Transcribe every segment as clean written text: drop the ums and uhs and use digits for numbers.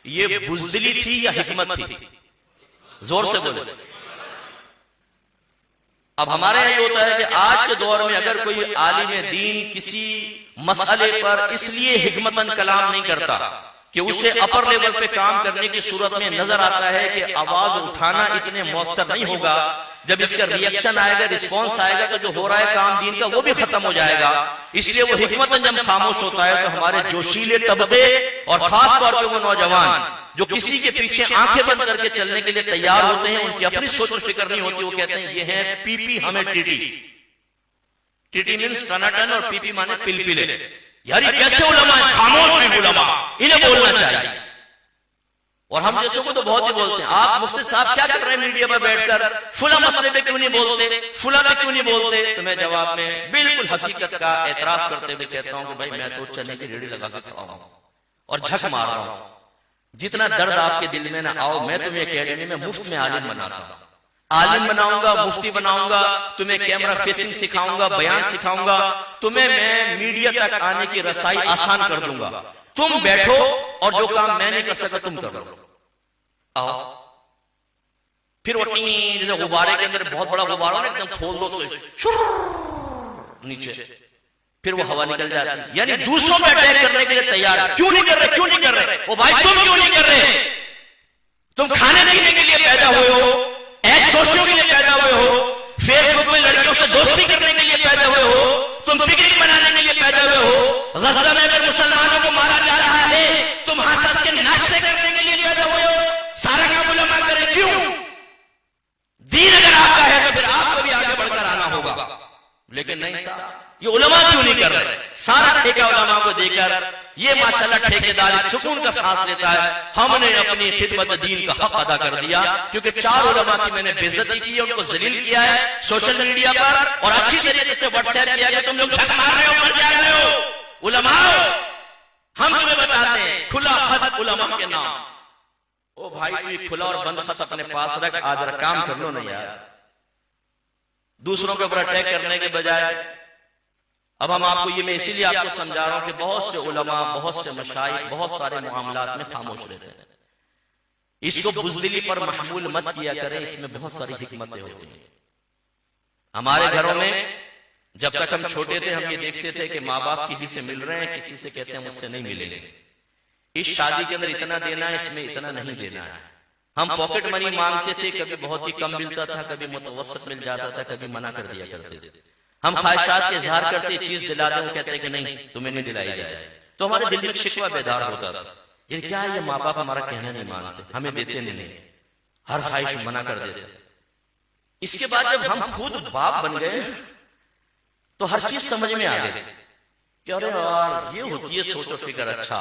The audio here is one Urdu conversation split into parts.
یہ بزدلی تھی یا حکمت تھی؟ زور سے بولے. اب ہمارے یہاں یہ ہوتا ہے کہ آج کے دور میں اگر کوئی عالم دین کسی مسئلے پر اس لیے حکمتاً کلام نہیں کرتا کہ اسے اپر لیول پہ کام کرنے کی صورت میں نظر آتا ہے کہ آواز اٹھانا اتنے مؤثر نہیں ہوگا، جب اس کا ری ایکشن آئے گا، رسپانس آئے گا، تو جو ہو رہا ہے کام دین کا وہ بھی ختم ہو جائے گا. اس لیے وہ حکمتاً جب خاموش ہوتا ہے تو ہمارے جوشیلے طبقے اور خاص طور پہ وہ نوجوان جو کسی کے پیچھے آنکھیں بند کر کے چلنے کے لیے تیار ہوتے ہیں، ان کی اپنی سوچ و فکر نہیں ہوتی. وہ کہتے ہیں یہ ہے پی پی، ہمیں ٹی ٹی. ٹی مینس ٹناٹن اور پی پی مانے پلپلے. یار یہ کیسے علماء ہیں؟ خاموش ہیں علماء، انہیں بولنا چاہیے. اور ہم جیسوں کو تو بہت ہی بولتے ہیں. آپ مفتی صاحب کیا کر رہے ہیں میڈیا پر بیٹھ کر؟ فلاں مسئلے پہ کیوں نہیں بولتے، فلاں پہ کیوں نہیں بولتے؟ تو میں جواب میں بالکل حقیقت کا اعتراف کرتے ہوئے کہتا ہوں کہ بھائی میں تو چنے کی ریڑھی لگا کے کھڑا ہوں اور جھک مار رہا ہوں. جتنا درد آپ کے دل میں نہ آؤ، میں تمہیں اکیڈمی میں مفت میں عالم بناتا ہوں، عالم بناؤں گا، مفتی بناؤں گا، تمہیں کیمرہ فیسنگ سکھاؤں گا، بیان سکھاؤں گا، تمہیں میں میڈیا تک آنے کی رسائی آسان کر دوں گا. تم بیٹھو اور جو کام میں نہیں کر سکتا تم کرو. آؤ. پھر وہ جیسے غبارے کے اندر بہت بڑا غبارہ نا، ایک دم کھول دو نیچے، پھر وہ ہوا نکل جاتی ہے. یعنی دوسروں پہ اٹیک کرنے کے لیے تیار. کیوں نہیں کر رہے؟ کیوں نہیں کر رہے؟ او بھائی تم کیوں نہیں کر رہے؟ تم کھانے پینے کے لیے پیدا ہوئے ہو، ایش دوستیوں کے لیے پیدا ہوئے ہو، فیس بک میں لڑکیوں سے دوستی کرنے کے لیے پیدا ہوئے ہو، تم پکنک منانے کے لیے پیدا ہوئے ہو. غزہ میں اگر مسلمانوں کو مارا جا رہا ہے تم ہنس ہنس کے ناشتے کرنے کے لیے پیدا ہوئے ہو. سارا کام علماء کریں. کیوں؟ دین اگر آپ کا ہے تو پھر آپ کو بھی آگے بڑھ کر آنا ہوگا. لیکن نہیں صاحب، یہ علماء کیوں نہیں کر رہے؟ سارا ٹھیکہ علماء کو دے کر یہ ماشاءاللہ ٹھیکیدار سکون کا سانس لیتا ہے. ہم نے اپنی خدمت دین کا حق ادا کر دیا، کیونکہ 4 علماء کی میں نے بے عزتی کی، ان کو ذلیل کیا ہے سوشل میڈیا پر، اور اچھی طریقے سے واٹس ایپ کیا کہ تم لوگ چھک مار رہے ہو، مر جا رہے ہو. علماء ہم تمہیں بتاتے ہیں کھلا خط علماء کے نام. او بھائی تو یہ کھلا اور بند خط اپنے پاس رکھ، آج ذرا کام کر لو نا یار. دوسروں کے اوپر اٹیک کرنے کے بجائے. اب ہم آپ کو یہ میں اسی لیے آپ کو سمجھا رہا ہوں کہ بہت سے علماء، بہت سے مشائخ بہت سارے معاملات میں خاموش رہتے ہیں. اس کو بزدلی پر محمول مت کیا کریں، اس میں بہت ساری حکمتیں ہوتی ہیں. ہمارے گھروں میں جب تک ہم چھوٹے تھے ہم یہ دیکھتے تھے کہ ماں باپ کسی سے مل رہے ہیں، کسی سے کہتے ہیں مجھ سے نہیں ملیں گے، اس شادی کے اندر اتنا دینا ہے، اس میں اتنا نہیں دینا ہے. ہم پاکٹ منی مانگتے تھے، کبھی بہت ہی کم ملتا تھا، کبھی متوسط مل جاتا تھا، کبھی منع کر دیا کرتے تھے. ہم خواہشات کے اظہار کرتے، چیز دلا دیں، وہ کہتے کہ نہیں تمہیں نہیں دلائی جائے. تو ہمارے دل میں شکوہ بیدار ہوتا تھا، یہ کیا ہے، یہ ماں باپ ہمارا کہنا نہیں مانتے، ہمیں دیتے نہیں، ہر خواہش منع کر دیتے. اس کے بعد جب ہم خود باپ بن گئے تو ہر چیز سمجھ میں آ گئی کہ ارے یار یہ ہوتی ہے سوچ و فکر. اچھا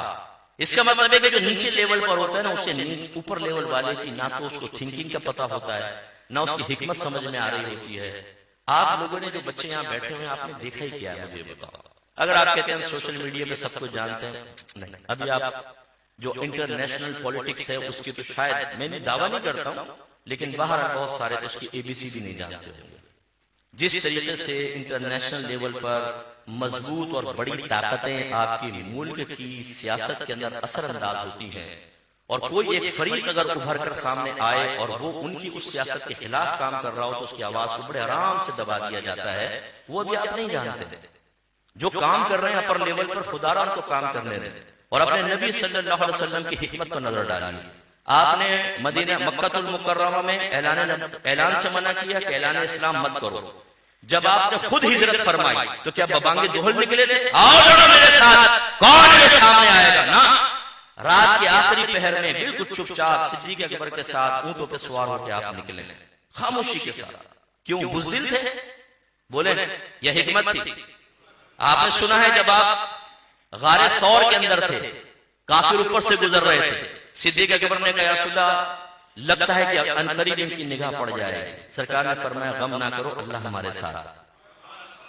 اس کا مطلب ہے کہ جو نیچے لیول پر ہوتا ہے نا، اسے اوپر لیول والے کی نہ تو اس کو تھنکنگ کا پتہ ہوتا ہے، نہ اس کی حکمت سمجھ میں آ رہی ہوتی ہے. آپ لوگوں نے جو بچے یہاں بیٹھے ہوئے ہیں آپ نے دیکھا ہی کیا ہے، مجھے بتاؤ. اگر آپ کہتے ہیں سوشل میڈیا پہ سب کو جانتے ہیں، نہیں. ابھی آپ جو انٹرنیشنل پولیٹکس ہے اس کی تو شاید میں دعویٰ نہیں کرتا ہوں، لیکن باہر بہت سارے اس کی ABC بھی نہیں جانتے ہوں گے. جس طریقے سے انٹرنیشنل لیول پر مضبوط اور بڑی طاقتیں آپ کی ملک کی سیاست کے اندر اثر انداز ہوتی ہیں، اور کوئی ایک فریق اگر ابھر کر سامنے آئے اور وہ ان کی اس سیاست کے خلاف کام کر رہا ہو تو اس کی آواز کو بڑے آرام سے دبا دیا جاتا ہے. وہ بھی آپ نہیں جانتے. جو کام کر رہے ہیں اپر لیول پر، خدا را ان کو کام کرنے دیں اور اپنے نبی صلی اللہ علیہ وسلم کی حکمت پر نظر ڈالیے. آپ نے مدینہ مکہ المکرمہ میں اعلان سے منع کیا کہ اعلان اسلام مت کرو. جب آپ نے خود ہجرت فرمائی تو کیا ببانگے دوہل نکلے تھے، آؤ لڑو میرے ساتھ، کون میرے سامنے آئے گا؟ نا. رات کے آخری پہر میں بالکل چپ چاپ صدیق اکبر کے ساتھ اونٹوں پہ سوار ہو کے آپ نکلے، خاموشی کے ساتھ. کیوں؟ بزدل تھے؟ بولے یہ حکمت تھی. آپ نے سنا ہے جب آپ غار ثور کے اندر تھے، کافر اوپر سے گزر رہے تھے، صدیق اکبر نے کہا یا رسول اللہ لگتا ہے کہ ان قریب ان کی نگاہ پڑ جائے. سرکار نے فرمایا غم نہ کرو، اللہ ہمارے ساتھ.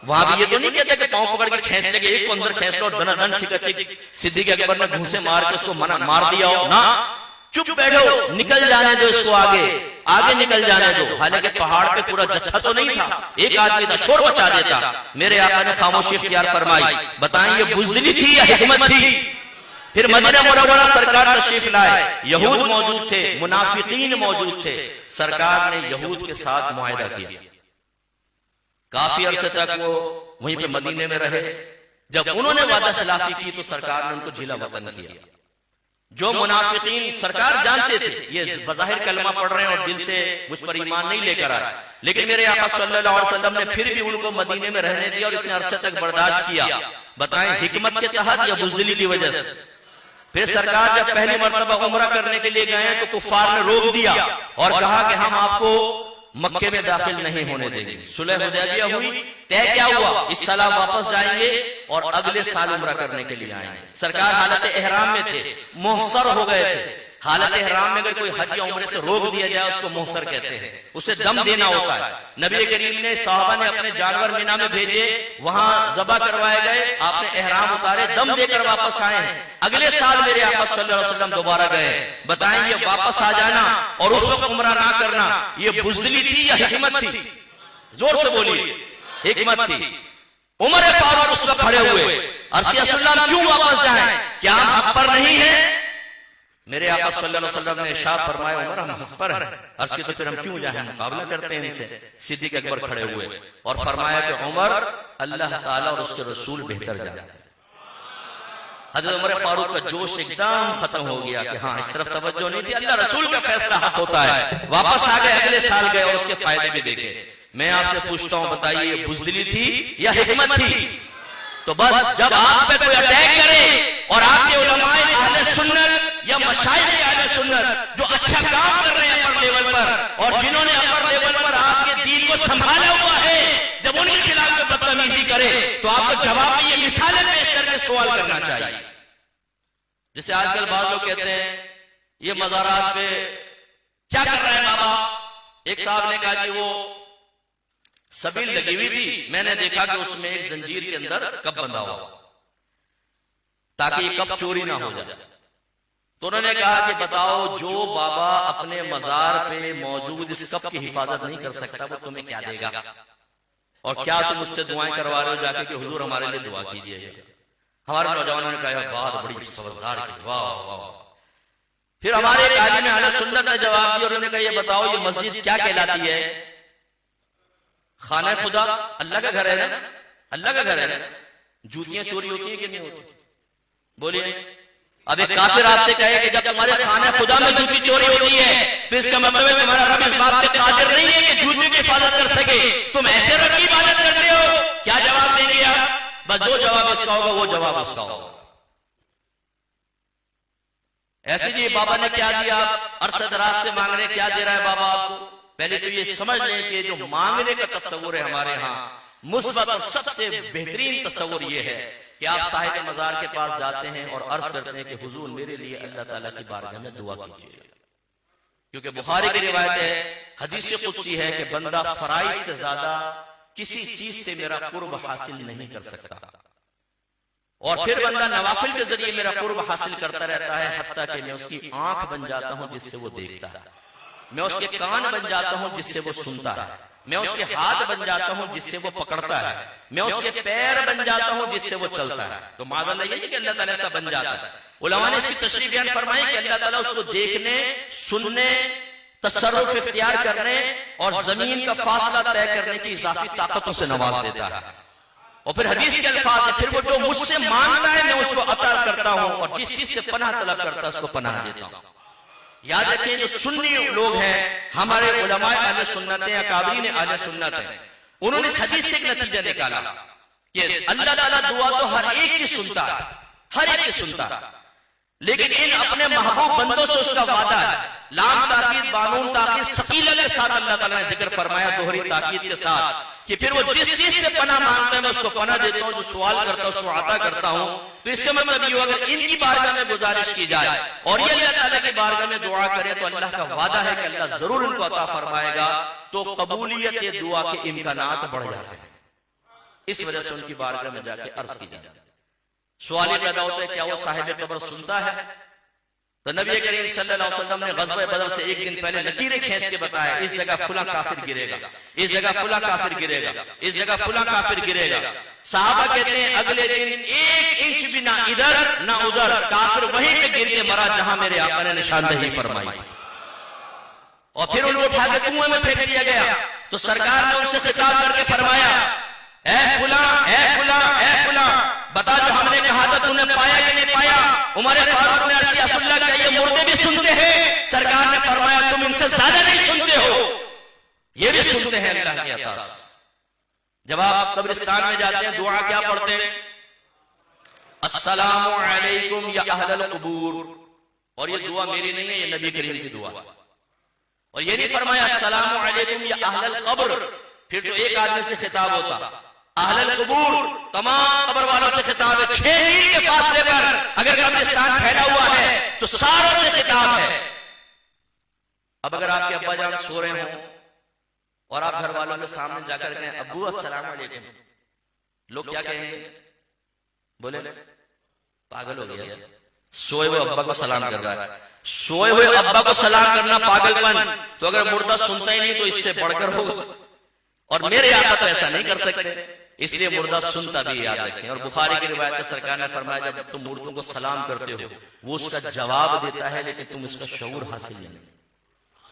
وہاں بھی یہ تو نہیں کہتے کہ پاؤں پکڑ کے کھینچ لے، ایک کو اندر کھینچ لو، دن دن چکا چک. صدیق اکبر نے گھوسے مار کے اس کو مار دیا ہو نا. چپ بیٹھو، نکل جانے دو اس کو، آگے نکل جانے دو. حالانکہ پہاڑ پہ پورا جتھا تو نہیں تھا، ایک آدمی تھا، شور مچا دیتا. میرے آقا نے خاموشی اختیار فرمائی. بتائیں یہ بزدلی تھی یا حکمت تھی؟ پھر مدینہ منورہ سرکار تشریف لائے، یہود موجود تھے، منافقین موجود تھے، سرکار نے یہود کے ساتھ معاہدہ کیا، کافی عرصے تک وہ وہیں پہ مدینے میں رہے۔ جب انہوں نے وعدہ خلافی کی تو سرکار نے ان کو جھیلا وطن کیا۔ جو منافقین سرکار جانتے تھے یہ بظاہر کلمہ پڑھ رہے ہیں اور دل سے مجھ پر ایمان نہیں لے کر آئے، لیکن میرے آقا صلی اللہ علیہ وسلم نے پھر بھی ان کو مدینے میں رہنے دیا اور اتنے عرصے تک برداشت کیا۔ بتائیں حکمت کے تحت یا بزدلی کی وجہ سے؟ پھر سرکار جب پہلی مرتبہ عمرہ کرنے کے لیے گئے تو کفار نے روک دیا اور کہا کہ ہم آپ کو مکے میں داخل نہیں ہونے دیں گے۔ صلح حدیبیہ ہوئی، طے کیا ہوا اس سال واپس جائیں گے اور اگلے سال عمرہ کرنے کے لیے آئیں گے۔ سرکار حالت احرام میں تھے، محصر ہو گئے تھے۔ حالت احرام میں اگر کوئی حج یا عمرے سے روک دیا جائے اس کو محصر کہتے ہیں، اسے دم دینا ہوتا ہے۔ نبی کریم نے صحابہ نے اپنے جانور مینا میں بھیجے، وہاں ذبح کروائے گئے، آپ نے احرام اتارے، دم دے کر واپس آئے ہیں۔ اگلے سال میرے آقا صلی اللہ علیہ وسلم دوبارہ گئے۔ بتائیں یہ واپس آ جانا اور اس وقت عمرہ نہ کرنا یہ بزدلی تھی یا حکمت تھی؟ زور سے بولیے، حکمت تھی۔ عمر فاروق اس وقت کھڑے ہوئے، عرض یا رسول اللہ کیوں واپس جائیں؟ کیا ہم حق پر نہیں ہیں؟ میرے آقا صلی اللہ علیہ وسلم نے ارشاد فرمایا عمر ہم حق پر ہیں۔ عرض کی تو پھر ہم کیوں جائیں، مقابلہ کرتے ہیں ان سے۔ صدیق اکبر کھڑے ہوئے اور فرمایا کہ عمر اللہ تعالیٰ اور اس کے رسول بہتر جانتے ہیں۔ حضرت عمر فاروق کا جوش ایک دم ختم ہو گیا کہ ہاں اس طرف توجہ نہیں تھی، اللہ رسول کا فیصلہ حق ہوتا ہے۔ واپس آ گئے، اگلے سال گئے اور اس کے فائدے بھی دیکھے۔ میں آپ سے پوچھتا ہوں بتائیے یہ بزدلی تھی یا حکمت تھی؟ تو بس جب آپ پہ کوئی اٹیک کرے اور آپ کے علماء اہل سنت یا مشائخ اہل سنت جو اچھا کام کر رہے ہیں اپر لیول پر اور جنہوں نے اپر لیول پر آپ کے دین کو سنبھالا ہوا ہے، جب ان کے خلاف بدتمیزی کرے تو آپ کو جواب میں یہ مثالیں پیش کر کے سوال کرنا چاہیے۔ جیسے آج کل بعض لوگ کہتے ہیں یہ مزارات پہ کیا کر رہے ہیں بابا؟ ایک صاحب نے کہا کہ وہ سبیل لگی ہوئی تھی، میں نے دیکھا کہ اس میں ایک زنجیر کے اندر کپ بندھا ہوا تاکہ یہ کپ چوری نہ ہو جائے۔ تو انہوں نے کہا کہ بتاؤ جو بابا اپنے مزار پہ موجود اس کپ کی حفاظت نہیں کر سکتا وہ تمہیں کیا دے گا؟ اور کیا تم اس سے دعائیں کروا رہے ہو جا کے کہ حضور ہمارے لیے دعا کیجیے گا؟ ہمارے نوجوانوں نے کہا بات بڑی سمجھدار کی، واہ واہ۔ پھر ہمارے ایک عالم اہل سنت نے جواب دیا، انہوں نے کہا یہ بتاؤ یہ مسجد کیا کہلاتی ہے؟ خانہ خدا، اللہ کا گھر ہے نا، اللہ کا گھر ہے نا۔ جوتیاں چوری ہوتی ہیں کہ نہیں ہوتی؟ بولیے۔ اب ایک کافر آپ سے کہے کہ جب تمہارے خانہ خدا میں جوتی چوری ہوتی ہے تو اس کا مطلب ہے تمہارا رب اس بات پہ قادر نہیں ہے کہ جوتی کی حفاظت کر سکے، تم ایسے رب کی عبادت کرتے ہو؟ کیا جواب دیں گے آپ؟ بس جو جواب اس کا ہوگا وہ جواب اس کا ہوگا۔ ایسے جی بابا نے کیا دیا، آپ عرصہ دراز سے مانگ رہے، کیا دے رہا ہے بابا آپ کو؟ پہلے تو یہ سمجھ لیں کہ جو مانگنے کا تصور ہے ہمارے ہاں مثبت اور سب سے بہترین تصور یہ ہے کہ آپ صاحب مزار کے پاس جاتے ہیں اور عرض کرتے ہیں کہ حضور میرے لیے اللہ تعالیٰ کی بارگاہ میں دعا کیجیے، کیونکہ بخاری کی روایت ہے، حدیث قدسی ہے کہ بندہ فرائض سے زیادہ کسی چیز سے میرا قرب حاصل نہیں کر سکتا، اور پھر بندہ نوافل کے ذریعے میرا قرب حاصل کرتا رہتا ہے، حتیٰ کہ میں اس کی آنکھ بن جاتا ہوں جس سے وہ دیکھتا ہے، میں اس کے کان بن جاتا ہوں جس سے وہ سنتا ہے، میں اس کے ہاتھ بن جاتا ہوں جس سے وہ پکڑتا ہے، میں اس کے پیر بن جاتا ہوں جس سے وہ چلتا ہے۔ تو معاذ اللہ یہ کہ اللہ تعالیٰ ایسا بن جاتا ہے۔ علماء نے اس کی تشریح بیان فرمائی کہ اللہ تعالیٰ اس کو دیکھنے، سننے، تصرف اختیار کرنے اور زمین کا فاصلہ طے کرنے کی اضافی طاقتوں سے نواز دیتا ہے۔ اور پھر حدیث کے الفاظ ہے، پھر وہ جو مجھ سے مانگتا ہے میں اس کو عطا کرتا ہوں، اور جس چیز سے پناہ طلب کرتا ہے اس کو پناہ دیتا ہوں۔ یاد رکھیں جو سنی لوگ ہیں ہمارے علماء اہل سنت ہیں، اکابرین اہل سنت ہیں، انہوں نے اس حدیث سے ایک نتیجہ نکالا کہ اللہ تعالیٰ دعا تو ہر ایک کی سنتا ہے، ہر ایک کی سنتا ہے، لیکن ان اپنے محبوب بندوں سے اس کا وعدہ ہے، لام تاکید بانون تاکید ثقیلہ کے ساتھ اللہ تعالیٰ نے ذکر فرمایا، دوہری تاکید کے ساتھ، کہ پھر وہ جس چیز سے پناہ مانگتا ہے میں اس کو پناہ دیتا ہوں، جو سوال کرتا ہے اس کو عطا کرتا ہوں۔ تو اس کا مطلب یہ اگر ان کی بارگاہ میں گزارش کی جائے اور یہ اللہ تعالیٰ کی بارگاہ میں دعا کرے تو اللہ کا وعدہ ہے کہ اللہ ضرور ان کو عطا فرمائے گا، تو قبولیت دعا کے امکانات بڑھ جاتے ہیں۔ اس وجہ سے ان کی بارگاہ میں جا کے عرض کی جاتی ہے۔ سوال یہ پیدا ہوتا ہے کیا وہ صاحب قبر سنتا ہے؟ تو نبی کریم صلی اللہ علیہ وسلم نے غزوہ بدر سے ایک دن پہلے لکیریں کھینچ کے بتایا اس جگہ فلاں کافر گرے گا، اس جگہ فلاں کافر گرے گا، اس جگہ فلاں کافر گرے گا۔ صحابہ کہتے ہیں اگلے دن 1 انچ بھی نہ ادھر نہ ادھر، کافر وہیں پہ گر کے مرا جہاں میرے آقا نے نشاندہی فرمائی، اور پھر ان کو اٹھا کے کنویں میں پھینک دیا گیا۔ تو سرکار نے ان سے خطاب کر کے فرمایا اے فلاں اے فلاں اے فلاں، بتا جو ہم نے کہا تھا تم نے پایا یا نہیں پایا؟ عمر فاروق نے عرض کیا رسول اللہ کیا یہ مردے بھی سنتے ہیں؟ سرکار نے فرمایا تم ان سے زیادہ نہیں سنتے ہو، یہ بھی سنتے ہیں اللہ کی عطا سے۔ جب آپ قبرستان میں جاتے ہیں دعا کیا پڑھتے ہیں؟ السلام علیکم یا اہل القبور، اور یہ دعا میری نہیں ہے، یہ نبی کریم کی دعا ہے۔ اور یہ نہیں فرمایا السلام علیکم یا اہل القبر، پھر تو ایک آدمی سے خطاب ہوتا، اہل القبور تمام قبر والوں سے خطاب ہے، 6 میل کے فاصلے پر اگر قبرستان پھیلا ہوا ہے تو ساروں سے خطاب ہے۔ اب اگر آپ کے ابا جان سو رہے ہوں اور آپ گھر والوں کے سامنے جا کر کہیں ابو السلام علیکم، لوگ کیا کہیں گے؟ بولے پاگل ہو گیا، سوئے ہوئے ابا کو سلام کر رہا ہے۔ سوئے ہوئے ابا کو سلام کرنا پاگل پن، تو اگر مردہ سنتا ہی نہیں تو اس سے بڑھ کر ہوگا، اور میرے آقا تو ایسا نہیں کر سکتے، اس لیے مردہ سنتا بھی یاد رکھیں۔ اور بخاری کی روایت سرکار نے فرمایا جب تم مردوں کو سلام کرتے ہو وہ اس کا جواب دیتا ہے لیکن تم اس کا شعور حاصل نہیں۔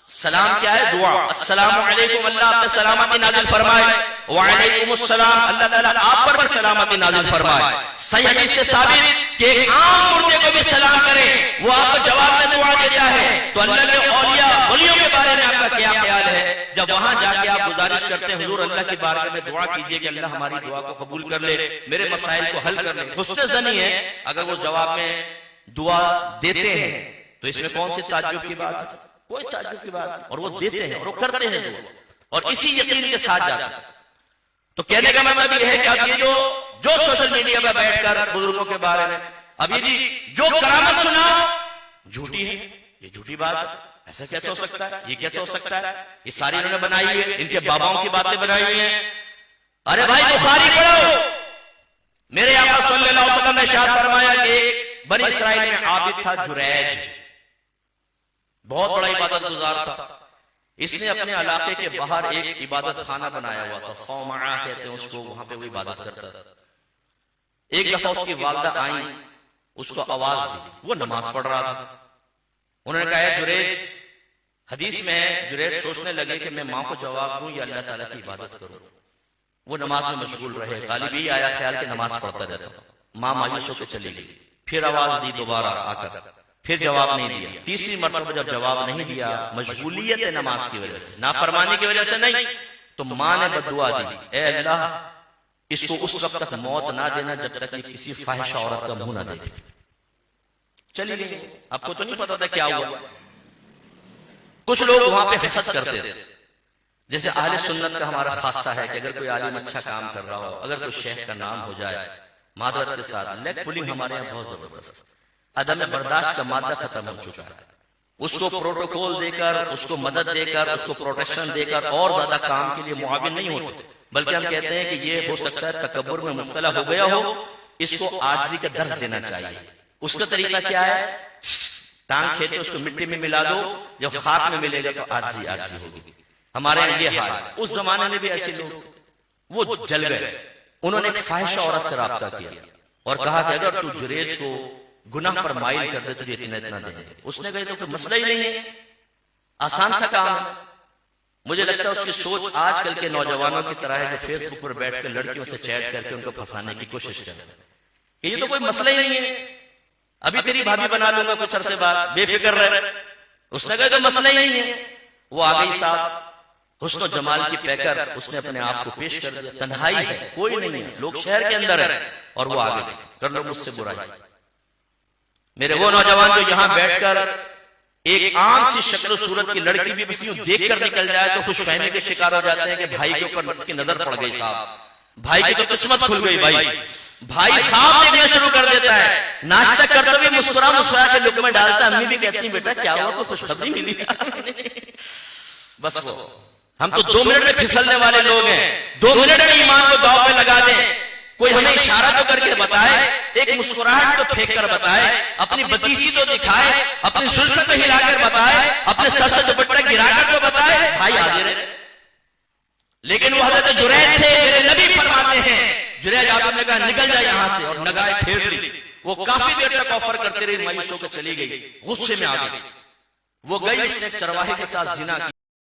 سلام کیا ہے؟ دعا۔ السلام علیکم، اللہ آپ پہ سلامتی نازل فرمائے، وعلیکم السلام، اللہ تعالیٰ آپ پر بھی سلامتی نازل فرمائے۔ صحیح حدیث سے ثابت کہ ایک عام مردے کو بھی سلام کرے وہ آپ کو جواب میں دعا دیتا ہے، تو اللہ کے اولیاء ولیوں کے بارے میں آپ کا کیا خیال ہے؟ جب وہاں جا کے آپ گزارش کرتے ہیں حضور اللہ کی بارگاہ میں دعا کیجئے کہ اللہ ہماری دعا کو قبول کر لے، میرے مسائل کو حل کر لے، حسن ظنی ہے اگر وہ جواب میں دعا دیتے ہیں تو اس میں کون سی تعجب کی بات ہے؟ کوئی تعجب کی بات نہیں، اور وہ دیتے ہیں اور وہ کرتے ہیں دعا، اور اسی یقین کے ساتھ جاتے ہیں۔ تو کہنے کا مطلب یہ ہے کہ اب یہ جو سوشل میڈیا پہ بیٹھ کر بزرگوں کے بارے میں ابھی بھی جو کرامت سنا جھوٹی ہے، یہ جھوٹی بات ہے، ایسا کیسے ہو سکتا ہے؟ یہ کیسے ہو سکتا ہے؟ یہ ساری انہوں نے بنائی ہے، ان کے باباؤں کی باتیں بنائی ہوئی ہیں۔ ارے بھائی بخاری پڑھو، میرے آقا صلی اللہ علیہ وسلم نے ارشاد فرمایا کہ ایک بنی اسرائیل میں عابد تھا جریج، بہت بڑا عبادت گزار تھا۔ اس نے اپنے علاقے کے باہر ایک عبادت خانہ بنایا ہوا تھا، صومعہ کہتے ہیں اس کو، وہاں پہ وہ عبادت کرتا تھا۔ ایک دفعہ اس کی والدہ آئیں، اس کو آواز دی، وہ نماز پڑھ رہا تھا۔ انہوں نے کہا ہے جریج، حدیث میں ہے جریج سوچنے لگے کہ میں ماں کو جواب دوں یا اللہ تعالیٰ کی عبادت کروں۔ وہ نماز میں مشغول رہے، غالب یہ آیا خیال کہ نماز پڑھتا رہتا۔ ماں مایوس ہو کے چلی گئی، پھر آواز دی دوبارہ آ کر، پھر جواب نہیں دیا۔ تیسری مرتبہ جب جواب نہیں دیا، مشغولیت نماز کی وجہ سے، نافرمانی کی وجہ سے نہیں، تو ماں نے بددعا دی، اے اللہ اس کو اس وقت تک موت نہ دینا جب تک یہ کسی فاحشہ عورت کا منہ نہ دیکھے۔ چلی گئی، آپ کو تو نہیں پتا تھا کیا ہوا۔ کچھ لوگ وہاں پہ حسد کرتے تھے، جیسے اہل سنت کا ہمارا خاصہ ہے کہ اگر کوئی عالم اچھا کام کر رہا ہو، اگر کوئی شیخ کا نام ہو جائے، معذرت کے ساتھ لیگ پولنگ ہمارے یہاں بہت زبردست، عدم برداشت کا مادہ ختم ہو چکا ہے۔ اس کو پروٹوکول دے کر، اس کو مدد دے کر، اس کو پروٹیکشن دے کر اور زیادہ کام کے لیے معاون نہیں ہوتے، بلکہ ہم کہتے ہیں کہ یہ ہو سکتا ہے تکبر میں مبتلا ہو گیا ہو، اس کو عاجزی کا درس دینا چاہیے۔ اس کا طریقہ کیا ہے؟ ٹانگ کھینچو، اس کو مٹی میں ملا دو، جب خاک میں ملے گا تو عاجزی ہوگی۔ ہمارے یہاں یہ حال ہے۔ اس زمانے میں بھی ایسے لوگ وہ جل گئے، انہوں نے ایک فاحشہ عورت سے رابطہ کیا اور کہا کہ اگر تو جریج کو گناہ پر مائل کر دے تو یہ اتنا دیں گے۔ اس نے کہا تو کوئی مسئلہ ہی نہیں ہے، آسان سا کام ہے۔ مجھے لگتا ہے اس کی سوچ آج کل کے نوجوانوں کی طرح ہے جو فیس بک پر بیٹھ کر لڑکیوں سے چیٹ کر کے ان کو پھنسانے کی کوشش کر رہے ہیں کہ یہ تو کوئی مسئلہ ہی نہیں ہے، ابھی تیری بھابھی بنا لوں گا کچھ عرصے بعد، بے فکر رہے۔ اس نے کہا تو مسئلہ ہی نہیں ہے۔ وہ آ گئی صاحب، حسن و جمال کی پیکر، اس نے اپنے آپ کو پیش کر دیا، تنہائی ہے، کوئی نہیں ہے، لوگ شہر کے اندر ہیں، اور وہ آگے کر لو مجھ سے برائی۔ میرے وہ نوجوان جو یہاں بیٹھ کر ایک عام سی شکل و صورت کی لڑکی بھی بس یوں دیکھ کر نکل جائے تو خوش فہمی کے شکار ہو جاتے ہیں کہ بھائی کے اوپر اس کی نظر پڑ گئی، صاحب بھائی کی تو قسمت کھل گئی۔ بھائی خواب دیکھنا شروع کر دیتا ہے، ناشتہ کرتے بھی مسکرا کے لقمے ڈالتا، امی بھی کہتی ہیں بیٹا کیا ہوا، کوئی خوشخبری ملی؟ بس وہ ہم تو 2 منٹ میں پھسلنے والے لوگ ہیں، 2 منٹ میں ایمان کو داؤ پہ لگا دیں۔ کوئی ہمیں اشارہ تو کر کے بتائے، ایک مسکراہٹ تو پھینک کر بتائے، اپنی بدیسی تو دکھائے، اپنی زلفیں تو ہلا کر بتائے، اپنے سر سے دوپٹہ گرا کر تو بتائے بھائی حاضر ہے۔ لیکن وہ حضرت جریج تھے، میرے نبی فرماتے ہیں جریج آدم نے کہا نکل جائے یہاں سے، اور نگاہیں پھیر لی۔ وہ کافی دیر تک آفر کرتے رہے، مایوس ہو کر چلی گئی، غصے میں آ گئی۔ وہ گئی، اس نے چرواہے کے ساتھ زنا